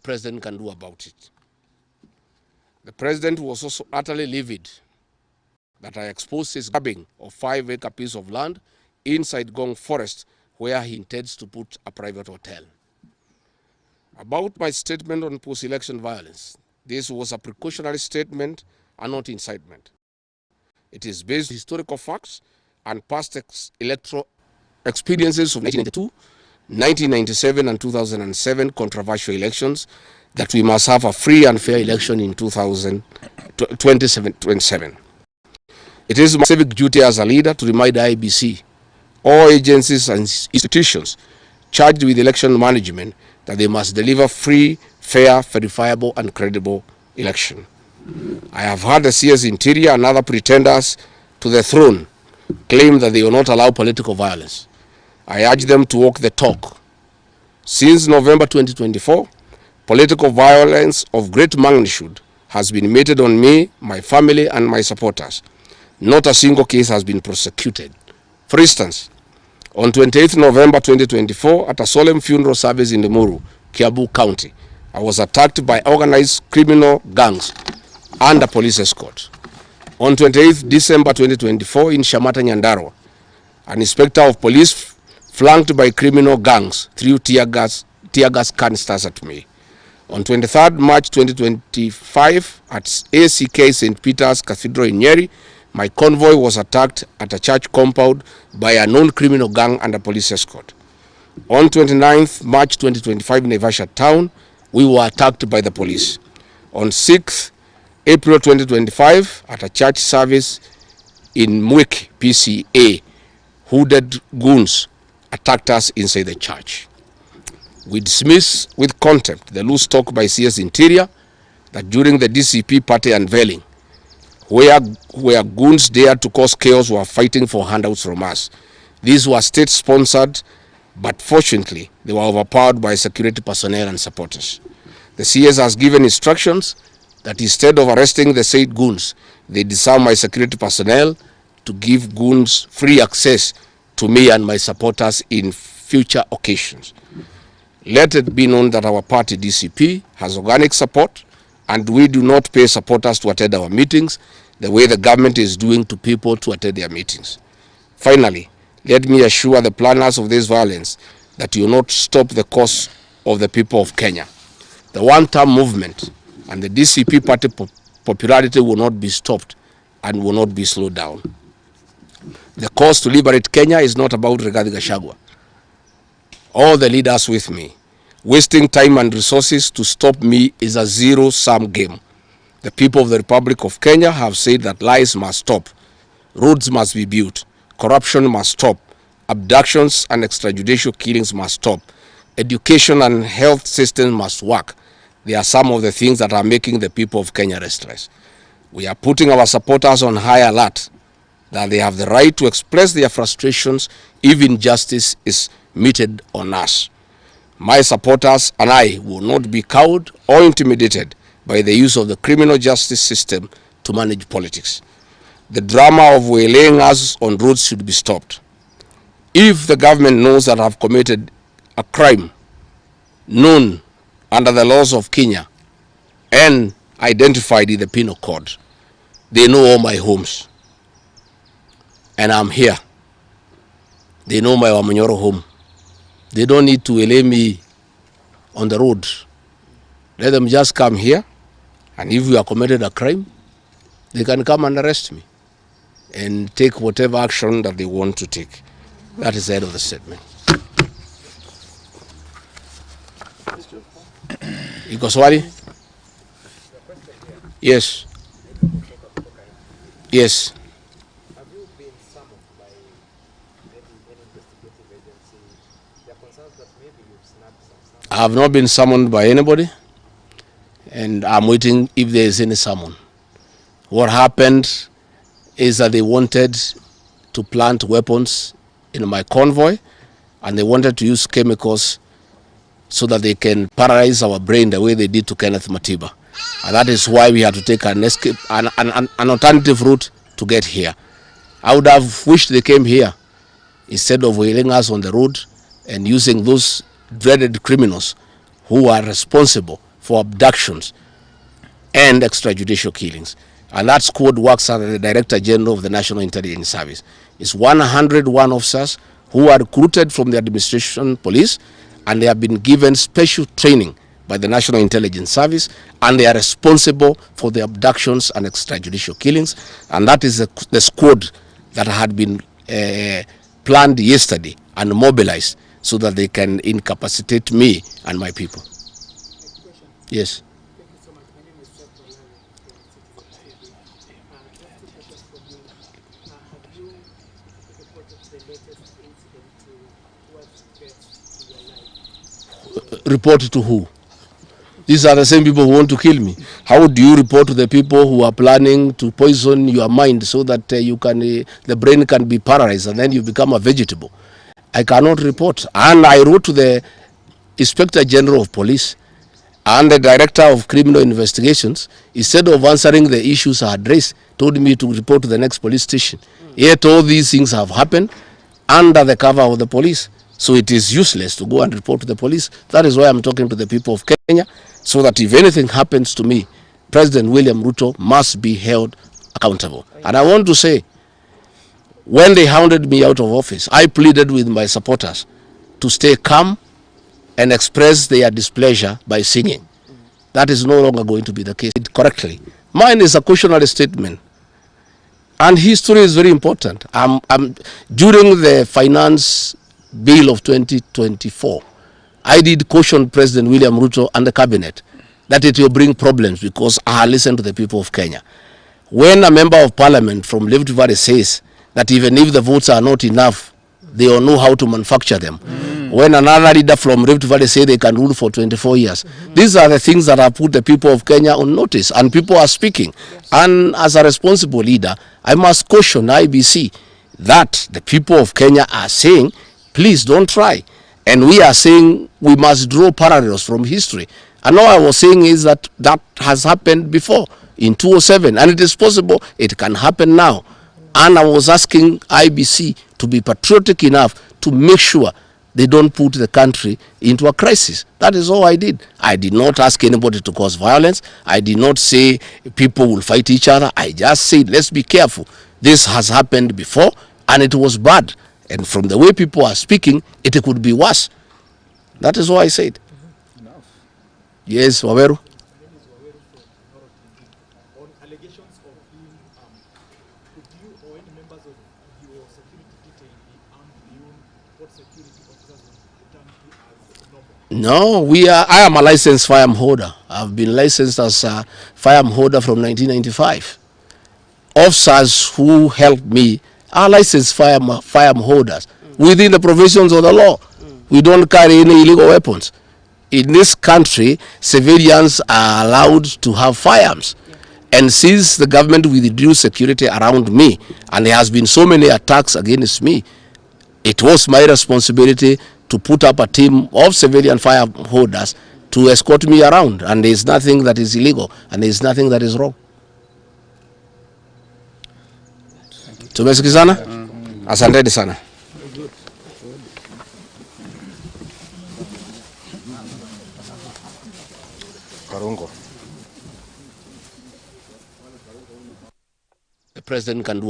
president can do about it. The president was also utterly livid that I exposed his grabbing of 5-acre piece of land inside Gong Forest, where he intends to put a private hotel. About my statement on post-election violence, this was a precautionary statement and not incitement. It is based on historical facts and past electoral experiences of 1992, 1997 and 2007 controversial elections, that we must have a free and fair election in 2027. It is my civic duty as a leader to remind the IEBC, all agencies and institutions charged with election management, that they must deliver free, fair, verifiable and credible election. I have heard the CS Interior and other pretenders to the throne claim that they will not allow political violence. I urge them to walk the talk. Since November 2024, political violence of great magnitude has been meted on me, my family and my supporters. Not a single case has been prosecuted. For instance, on 28th November 2024, at a solemn funeral service in Limuru, Kiambu County, I was attacked by organized criminal gangs and a police escort. On 28th December 2024, in Shamata, Nyandarua, an inspector of police flanked by criminal gangs threw tear gas canisters at me. On 23rd March 2025, at ACK St. Peter's Cathedral in Nyeri, my convoy was attacked at a church compound by a known criminal gang and a police escort. On 29th March 2025 in Naivasha town, we were attacked by the police. On 6th April 2025, at a church service in Mwik, PCA, hooded goons attacked us inside the church. We dismiss with contempt the loose talk by CS Interior that during the DCP party unveiling, where goons dared to cause chaos were fighting for handouts from us. These were state-sponsored, but fortunately, they were overpowered by security personnel and supporters. The CS has given instructions that instead of arresting the said goons, they disarm my security personnel to give goons free access to me and my supporters in future occasions. Let it be known that our party DCP has organic support, and we do not pay supporters to attend our meetings the way the government is doing to people to attend their meetings. Finally, let me assure the planners of this violence that you will not stop the cause of the people of Kenya. The one-term movement and the DCP party popularity will not be stopped and will not be slowed down. The cause to liberate Kenya is not about regarding Gachagua. All the leaders with me, wasting time and resources to stop me is a zero-sum game. The people of the Republic of Kenya have said that lies must stop, roads must be built, corruption must stop, abductions and extrajudicial killings must stop, education and health systems must work. They are some of the things that are making the people of Kenya restless. We are putting our supporters on high alert that they have the right to express their frustrations if injustice is meted on us. My supporters and I will not be cowed or intimidated by the use of the criminal justice system to manage politics. The drama of waylaying us on roads should be stopped. If the government knows that I have committed a crime known under the laws of Kenya and identified in the penal code, they know all my homes. And I'm here. They know my manyora home. They don't need to waylay me on the road. Let them just come here, and if we have committed a crime, they can come and arrest me and take whatever action that they want to take. That is the end of the statement. Iko swali? Yes. Yes. Have you been summoned by any investigative agency? There are concerns that maybe you've snapped some. I have not been summoned by anybody, and I'm waiting if there is any summon. What happened is that they wanted to plant weapons in my convoy, and they wanted to use chemicals so that they can paralyze our brain the way they did to Kenneth Matiba. And that is why we had to take an escape, an alternative route to get here. I would have wished they came here instead of wailing us on the road and using those dreaded criminals who are responsible for abductions and extrajudicial killings. And that squad works under the Director General of the National Intelligence Service. It's 101 officers who are recruited from the administration police, and they have been given special training by the National Intelligence Service, and they are responsible for the abductions and extrajudicial killings. And that is the squad that had been planned yesterday and mobilized so that they can incapacitate me and my people. Yes. Thank you so much. My name is Starn from Citizen TV. Just two questions from me. Have you reported the latest incident towards threats to your life? Report to who? These are the same people who want to kill me. How do you report to the people who are planning to poison your mind so that the brain can be paralyzed and then you become a vegetable? I cannot report. And I wrote to the Inspector General of Police and the Director of Criminal Investigations. Instead of answering the issues I had raised, told me to report to the next police station. Yet all these things have happened under the cover of the police. So it is useless to go and report to the police. That is why I'm talking to the people of Kenya, so that if anything happens to me, President William Ruto must be held accountable. And I want to say, when they hounded me out of office, I pleaded with my supporters to stay calm and express their displeasure by singing. That is no longer going to be the case correctly. Mine is a cautionary statement. And history is very important. During the finance bill of 2024, I did caution President William Ruto and the cabinet that it will bring problems because I listened to the people of Kenya. When a member of parliament from Rift Valley says that even if the votes are not enough, they will know how to manufacture them. When another leader from Rift Valley say they can rule for 24 years. These are the things that have put the people of Kenya on notice, and people are speaking. And as a responsible leader, I must caution IBC that the people of Kenya are saying, please don't try. And we are saying we must draw parallels from history. And all I was saying is that that has happened before in 2007, and it is possible it can happen now. And I was asking IBC to be patriotic enough to make sure they don't put the country into a crisis. That is all I did. I did not ask anybody to cause violence. I did not say people will fight each other. I just said, let's be careful. This has happened before, and it was bad. And from the way people are speaking, it could be worse. That is all I said. Enough. Yes, Waweru. On allegations of him, could you or any members of your security detail be armed beyond what security officers would return to as normal? No, I am a licensed firearm holder. I've been licensed as a firearm holder from 1995. Officers who helped me are licensed firearm holders within the provisions of the law. We don't carry any illegal weapons. In this country, civilians are allowed to have firearms. And since the government withdrew security around me, and there has been so many attacks against me, it was my responsibility to put up a team of civilian firearm holders to escort me around. And there is nothing that is illegal, and there is nothing that is wrong. Tumesikizana? Asanteni sana. Karungo. The president can do